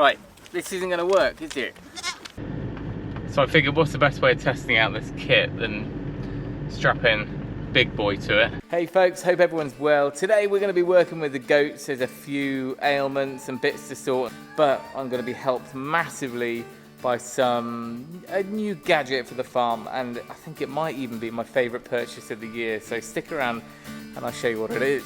Right, this isn't going to work, is it? So I figured, what's the best way of testing out this kit than strapping Big Boy to it. Hey folks, hope everyone's well. Today we're going to be working with the goats. There's a few ailments and bits to sort, but I'm going to be helped massively by a new gadget for the farm, and I think it might even be my favourite purchase of the year. So stick around and I'll show you what it is.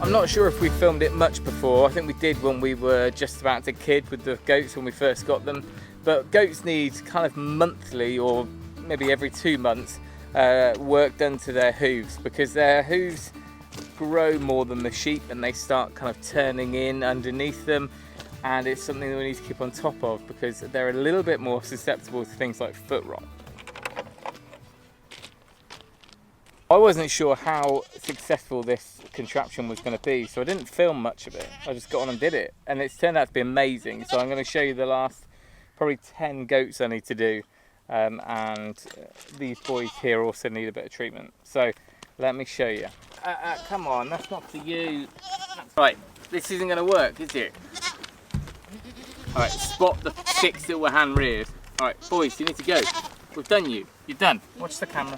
I'm not sure if we filmed it much before. I think we did when we were just about to kid with the goats when we first got them. But goats need kind of monthly or maybe every 2 months work done to their hooves, because their hooves grow more than the sheep and they start kind of turning in underneath them, and it's something that we need to keep on top of because they're a little bit more susceptible to things like foot rot. I wasn't sure how successful this contraption was going to be, so I didn't film much of it. I just got on and did it, and it's turned out to be amazing. So I'm going to show you the last probably 10 goats I need to do, and these boys here also need a bit of treatment. So let me show you. Come on, that's not for you. Right, this isn't going to work, is it? Alright, spot the chicks that were hand reared. Alright, boys, you need to go. We've done you. You're done. Watch the camera.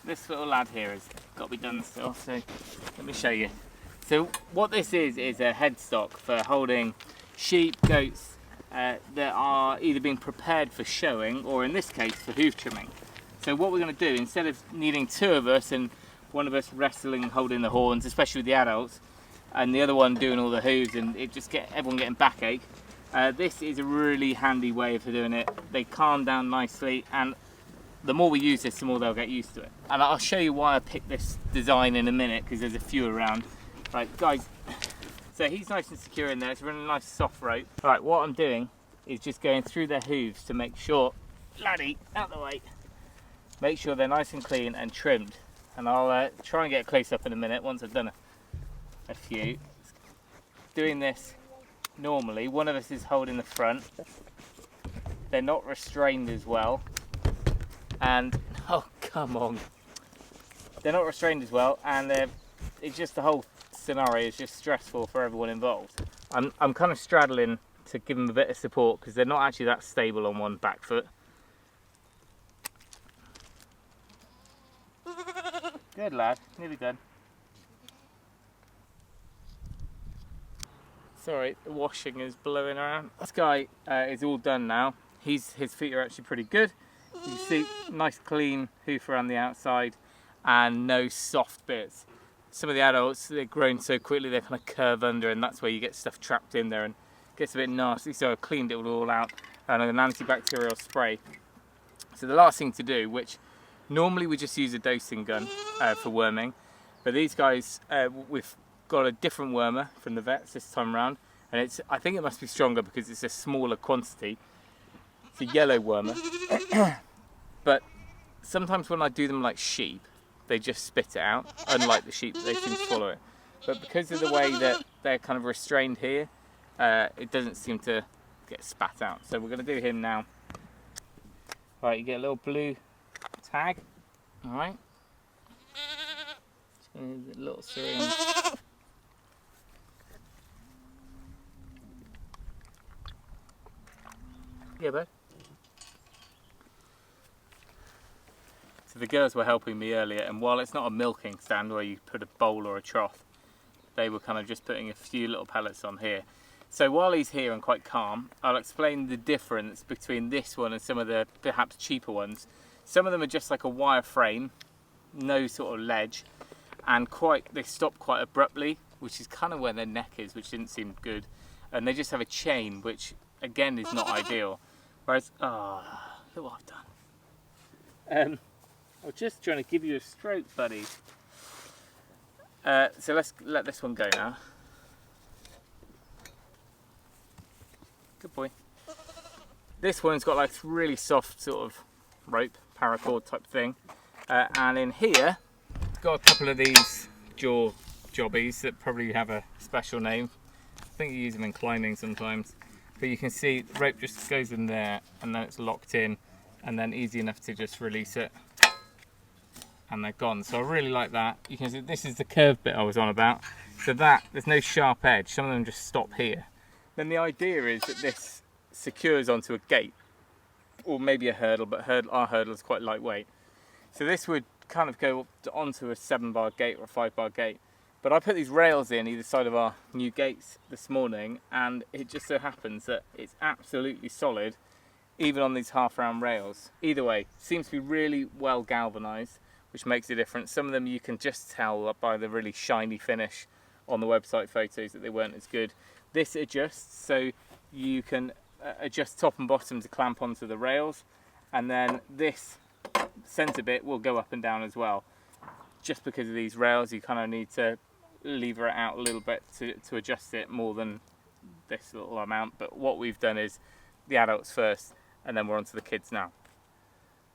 This little lad here has got to be done still, so let me show you. So what this is a headstock for holding sheep, goats that are either being prepared for showing, or in this case for hoof trimming. So what we're going to do, instead of needing 2 of us and one of us wrestling holding the horns, especially with the adults, and the other one doing all the hooves, and it just everyone getting backache, this is a really handy way of doing it. They calm down nicely, and the more we use this, the more they'll get used to it. And I'll show you why I picked this design in a minute, because there's a few around. Right, guys, so he's nice and secure in there. It's a really nice soft rope. Right, what I'm doing is just going through their hooves to make sure, laddie, out the way, make sure they're nice and clean and trimmed. And I'll try and get a close up in a minute once I've done a few. Doing this normally, one of us is holding the front. They're not restrained as well. And oh, come on, they're not restrained as well, and it's just the whole scenario is just stressful for everyone involved. I'm kind of straddling to give them a bit of support because they're not actually that stable on one back foot. Good lad, nearly done. Sorry, the washing is blowing around. This guy is all done now. His feet are actually pretty good. You see, nice clean hoof around the outside and no soft bits. Some of the adults, they're grown so quickly they kind of curve under, and that's where you get stuff trapped in there and it gets a bit nasty. So I cleaned it all out and an antibacterial spray. So the last thing to do, which normally we just use a dosing gun for worming, but these guys, we've got a different wormer from the vets this time around, and I think it must be stronger because it's a smaller quantity. It's a yellow wormer. But sometimes when I do them like sheep, they just spit it out. Unlike the sheep, they seem to swallow it. But because of the way that they're kind of restrained here, it doesn't seem to get spat out. So we're going to do him now. Right, you get a little blue tag. All right. Just going to use a little syringe. Yeah, bud. So the girls were helping me earlier, and while it's not a milking stand where you put a bowl or a trough, they were kind of just putting a few little pellets on here. So while he's here and quite calm, I'll explain the difference between this one and some of the perhaps cheaper ones. Some of them are just like a wire frame, no sort of ledge, and they stop quite abruptly, which is kind of where their neck is, which didn't seem good. And they just have a chain, which again is not ideal. Whereas, oh, look what I've done. I was just trying to give you a stroke, buddy. So let's let this one go now. Good boy. This one's got like really soft sort of rope, paracord type thing. And in here, got a couple of these jaw jobbies that probably have a special name. I think you use them in climbing sometimes. But you can see the rope just goes in there and then it's locked in, and then easy enough to just release it and they're gone. So I really like that. You can see this is the curved bit I was on about. So that, there's no sharp edge. Some of them just stop here. Then the idea is that this secures onto a gate, or maybe a hurdle, but our hurdle is quite lightweight. So this would kind of go onto a 7-bar gate or a 5-bar gate. But I put these rails in either side of our new gates this morning, and it just so happens that it's absolutely solid, even on these half-round rails. Either way, seems to be really well galvanised, which makes a difference. Some of them you can just tell by the really shiny finish on the website photos that they weren't as good. This adjusts, so you can adjust top and bottom to clamp onto the rails, and then this centre bit will go up and down as well. Just because of these rails, you kind of need to lever it out a little bit to adjust it more than this little amount. But what we've done is the adults first, and then we're on to the kids now.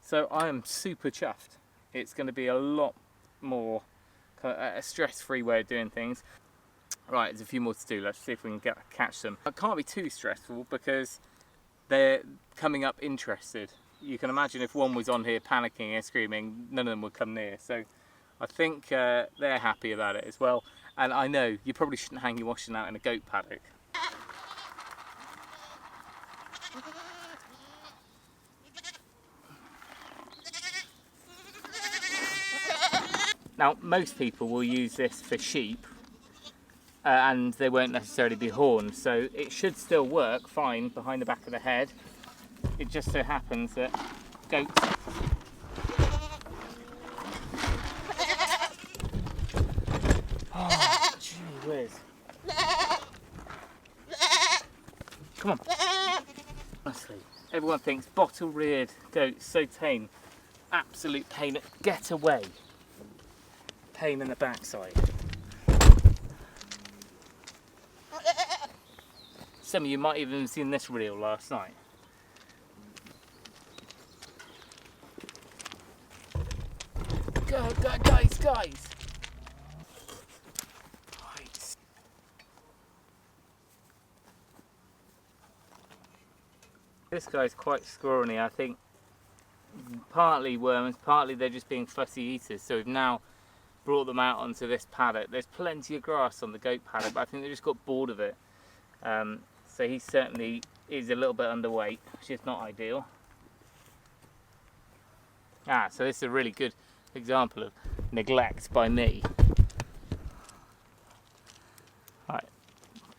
So I am super chuffed. It's going to be a lot more a stress-free way of doing things. Right, there's a few more to do. Let's see if we can catch them. It can't be too stressful because they're coming up interested. You can imagine if one was on here panicking and screaming, none of them would come near. So I think they're happy about it as well. And I know you probably shouldn't hang your washing out in a goat paddock. Now, most people will use this for sheep, and they won't necessarily be horned, so it should still work fine behind the back of the head. It just so happens that goats oh, gee whiz. Come on. Honestly, everyone thinks bottle-reared goats so tame. Absolute pain. Get away. Pain in the backside. Some of you might even have seen this reel last night. Go, guys! Right. This guy's quite scrawny, I think. Partly worms, partly they're just being fussy eaters. So we've now brought them out onto this paddock. There's plenty of grass on the goat paddock, but I think they just got bored of it. So he certainly is a little bit underweight, which is not ideal. So this is a really good example of neglect by me. Right,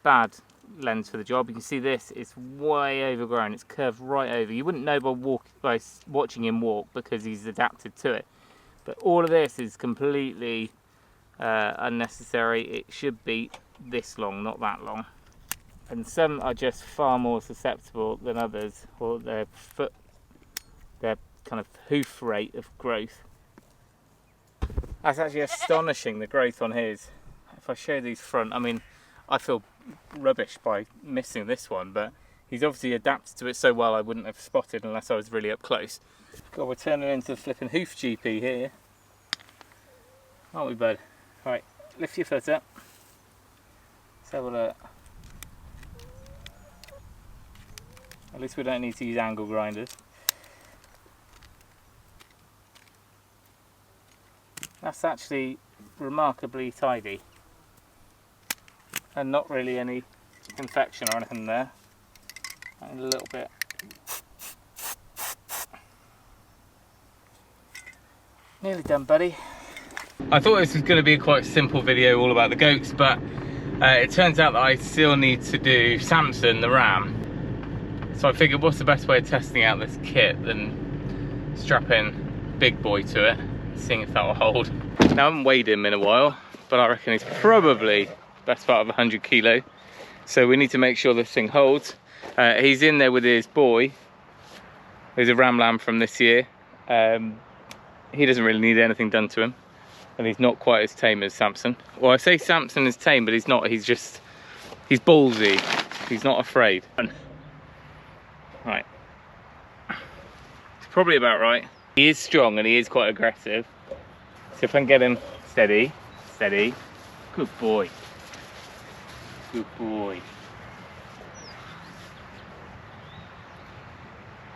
bad lens for the job. You can see this, it's way overgrown, it's curved right over. You wouldn't know by watching him walk because he's adapted to it. But all of this is completely unnecessary. It should be this long, not that long. And some are just far more susceptible than others, or their kind of hoof rate of growth. That's actually astonishing, the growth on his. If I show these front, I mean, I feel rubbish by missing this one, but he's obviously adapted to it so well I wouldn't have spotted unless I was really up close. God, we're turning into the flipping Hoof GP here. Aren't we, bud? Right, lift your foot up. Let's have a look. At least we don't need to use angle grinders. That's actually remarkably tidy. And not really any infection or anything there. And a little bit. Nearly done, buddy. I thought this was going to be a quite simple video all about the goats, but it turns out that I still need to do Samson, the ram. So I figured, what's the best way of testing out this kit than strapping Big Boy to it, seeing if that will hold. Now, I haven't weighed him in a while, but I reckon he's probably best part of 100 kilo. So we need to make sure this thing holds. He's in there with his boy. He's a ram lamb from this year. He doesn't really need anything done to him. And he's not quite as tame as Samson. Well, I say Samson is tame, but he's not. He's ballsy. He's not afraid. Right. It's probably about right. He is strong and he is quite aggressive. So if I can get him Steady, steady. Good boy. Good boy.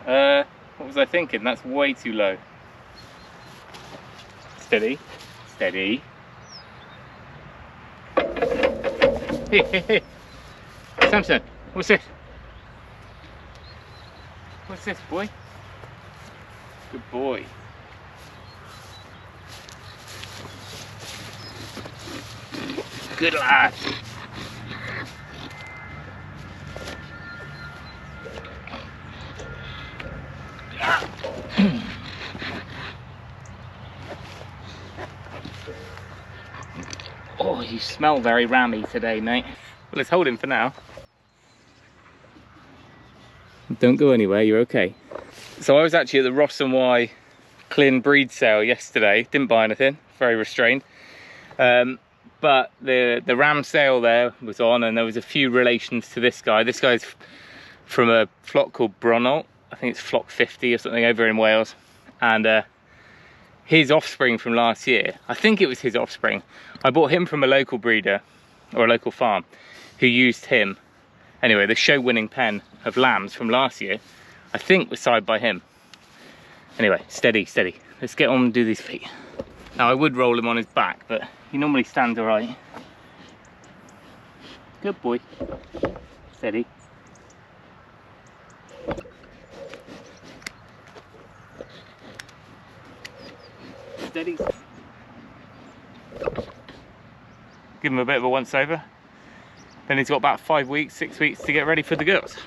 What was I thinking? That's way too low. Steady, steady. Hey. Samson, what's this? What's this, boy? Good boy. Good lad. Oh, you smell very rammy today, mate. Well, let's hold him for now. Don't go anywhere, you're okay. So I was actually at the Ross & Y clean breed sale yesterday. Didn't buy anything, very restrained. But the ram sale there was on, and there was a few relations to this guy. This guy's from a flock called Bronnell. I think it's flock 50 or something over in Wales. And his offspring from last year, I think it was his offspring. I bought him from a local breeder, or a local farm, who used him. Anyway, the show-winning pen of lambs from last year, I think was sired by him. Anyway, steady, steady. Let's get on and do these feet. Now, I would roll him on his back, but he normally stands all right. Good boy. Steady. Steady. Give him a bit of a once over. Then he's got about 5 weeks, 6 weeks to get ready for the girls.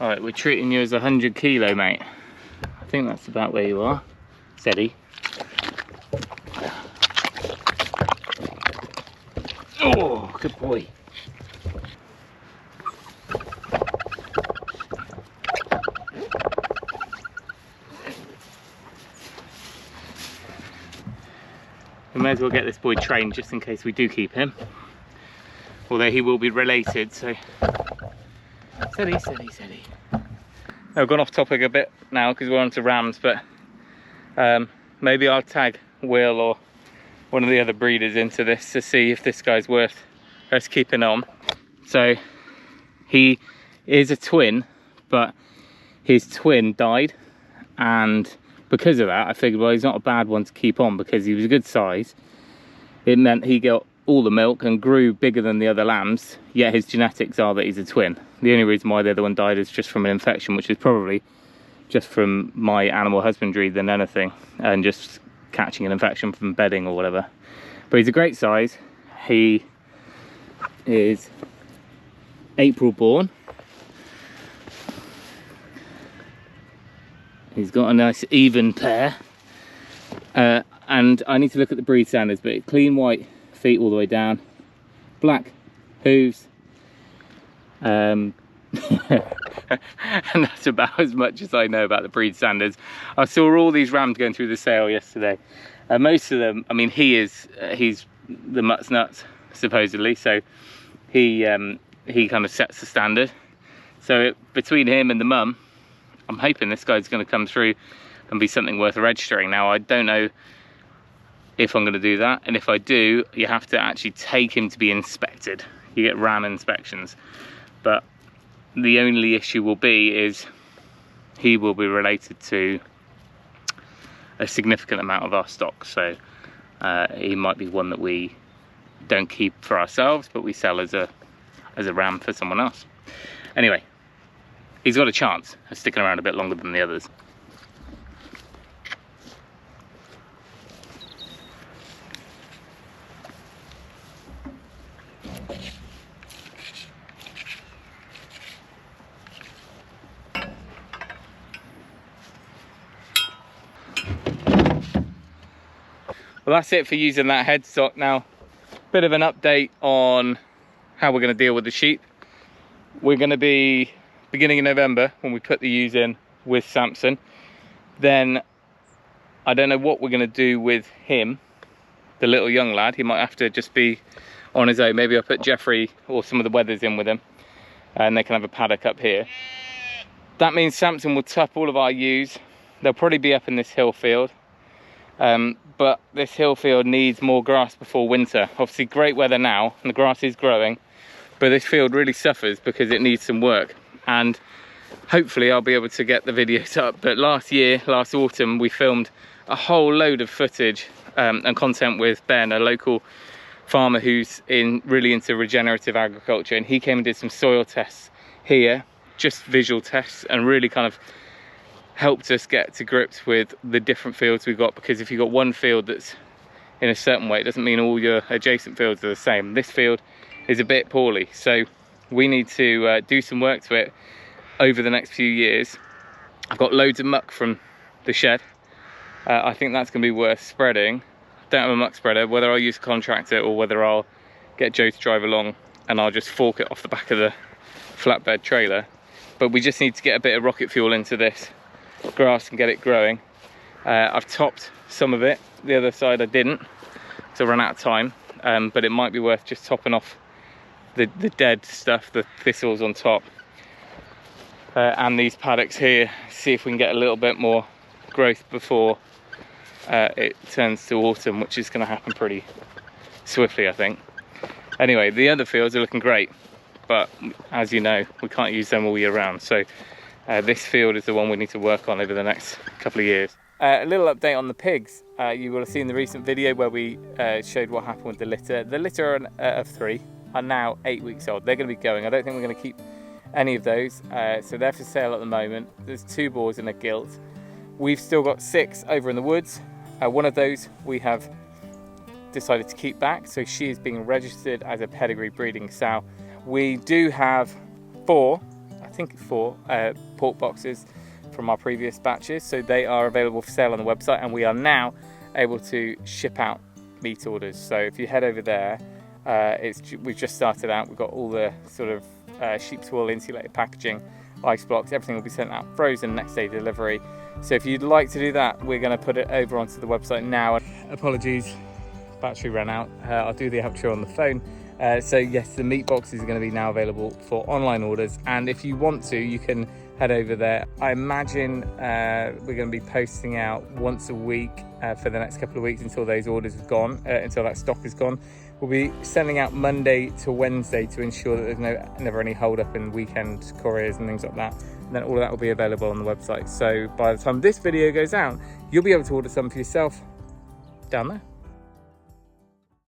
Alright, we're treating you as 100 kilo, mate. I think that's about where you are. Steady. Oh, good boy. We may as well get this boy trained just in case we do keep him. Although he will be related, so steady, steady, steady. I've gone off topic a bit now because we're on to rams, but maybe I'll tag Will or one of the other breeders into this to see if this guy's worth us keeping on. So he is a twin, but his twin died, and because of that I figured, well, he's not a bad one to keep on because he was a good size. It meant he got all the milk and grew bigger than the other lambs, yet his genetics are that he's a twin. The only reason why the other one died is just from an infection, which is probably just from my animal husbandry than anything, and just catching an infection from bedding or whatever. But he's a great size. He is April born. He's got a nice even pair, and I need to look at the breed standards, but clean white feet all the way down, black hooves, and that's about as much as I know about the breed standards. I saw all these rams going through the sale yesterday. Most of them, I mean, he's the mutt's nuts supposedly, so he kind of sets the standard. So between him and the mum, I'm hoping this guy's going to come through and be something worth registering. Now, I don't know if I'm going to do that, and if I do, you have to actually take him to be inspected. You get ram inspections, but the only issue will be is he will be related to a significant amount of our stock, so he might be one that we don't keep for ourselves, but we sell as a ram for someone else. Anyway, he's got a chance of sticking around a bit longer than the others. Well, that's it for using that headstock. Now, bit of an update on how we're going to deal with the sheep. We're going to be beginning in November when we put the ewes in with Samson. Then I don't know what we're going to do with him, the little young lad. He might have to just be on his own. Maybe I'll put Jeffrey or some of the wethers in with him. and they can have a paddock up here. That means Samson will tup all of our ewes. They'll probably be up in this hill field, but this hill field needs more grass before winter. Obviously great weather now and the grass is growing, but this field really suffers because it needs some work, and hopefully I'll be able to get the videos up. But last autumn, we filmed a whole load of footage and content with Ben, a local farmer who's really into regenerative agriculture, and he came and did some soil tests here, just visual tests, and really kind of helped us get to grips with the different fields we've got. Because if you've got one field that's in a certain way, it doesn't mean all your adjacent fields are the same. This field is a bit poorly, so we need to do some work to it over the next few years. I've got loads of muck from the shed. I think that's going to be worth spreading. Don't have a muck spreader, whether I'll use a contractor or whether I'll get Joe to drive along and I'll just fork it off the back of the flatbed trailer. But we just need to get a bit of rocket fuel into this grass and get it growing. I've topped some of it, the other side I didn't, so I ran out of time, but it might be worth just topping off the dead stuff, the thistles on top, and these paddocks here, see if we can get a little bit more growth before it turns to autumn, which is going to happen pretty swiftly, I think. Anyway, the other fields are looking great, but as you know, we can't use them all year round, so this field is the one we need to work on over the next couple of years. A little update on the pigs. You will have seen the recent video where we showed what happened with the litter. The litter of 3 are now 8 weeks old. They're going to be going. I don't think we're going to keep any of those, so they're for sale at the moment. There's 2 boars and a gilt. We've still got 6 over in the woods. One of those we have decided to keep back, so she is being registered as a pedigree breeding sow. We do have 4 pork boxes from our previous batches, so they are available for sale on the website, and we are now able to ship out meat orders. So if you head over there, we've just started out. We've got all the sort of sheep's wool insulated packaging, ice blocks, everything will be sent out frozen, next day delivery. So if you'd like to do that, we're going to put it over onto the website now. Apologies, battery ran out. I'll do the outro on the phone. So yes, the meat boxes are going to be now available for online orders, and if you want to, you can head over there. I imagine we're going to be posting out once a week for the next couple of weeks until those orders have gone, until that stock is gone. We'll be sending out Monday to Wednesday to ensure that there's never any hold up in weekend couriers and things like that. And then all of that will be available on the website. So by the time this video goes out, you'll be able to order some for yourself down there.